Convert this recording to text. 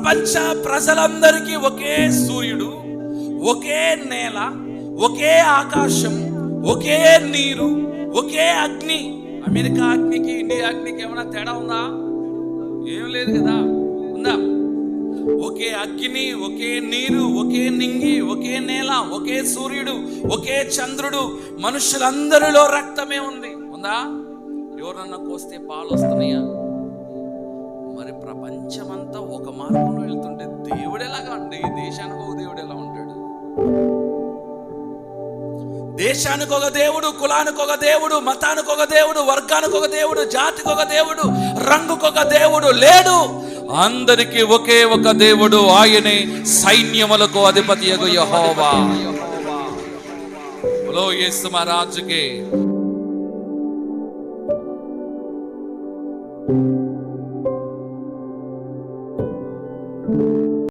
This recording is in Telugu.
ప్రపంచ ప్రజలందరికీ ఒకే సూర్యుడు, ఒకే నేల, ఒకే ఆకాశం, ఒకే నీరు, ఒకే అగ్ని. అమెరికా అగ్నికి ఇండియా అగ్నికి ఏమైనా తేడా ఉందా? ఏం లేదు కదా. ఉందా? ఒకే అగ్ని, ఒకే నీరు, ఒకే నింగి, ఒకే నేల, ఒకే సూర్యుడు, ఒకే చంద్రుడు. మనుషులందరిలో రక్తమే ఉంది. ఉందా? ఎవరన్నా కోస్తే పాలు వస్తున్నాయా? మరి ప్రపంచమంతా ఒక మార్గంలో వెళ్తుంటే దేవుడు ఎలాగా అండి? దేశానికి ఒక దేవుడు ఎలా ఉంటాడు? దేశానికి ఒక దేవుడు, కులానికి ఒక దేవుడు, మతానికి ఒక దేవుడు, వర్గానికి ఒక దేవుడు, జాతికి ఒక దేవుడు, రంగుకు ఒక దేవుడు లేడు. అందరికీ ఒకే ఒక దేవుడు, ఆయనే సైన్యములకు అధిపతియగు యెహోవా. బోలో యేసు మహారాజుకి.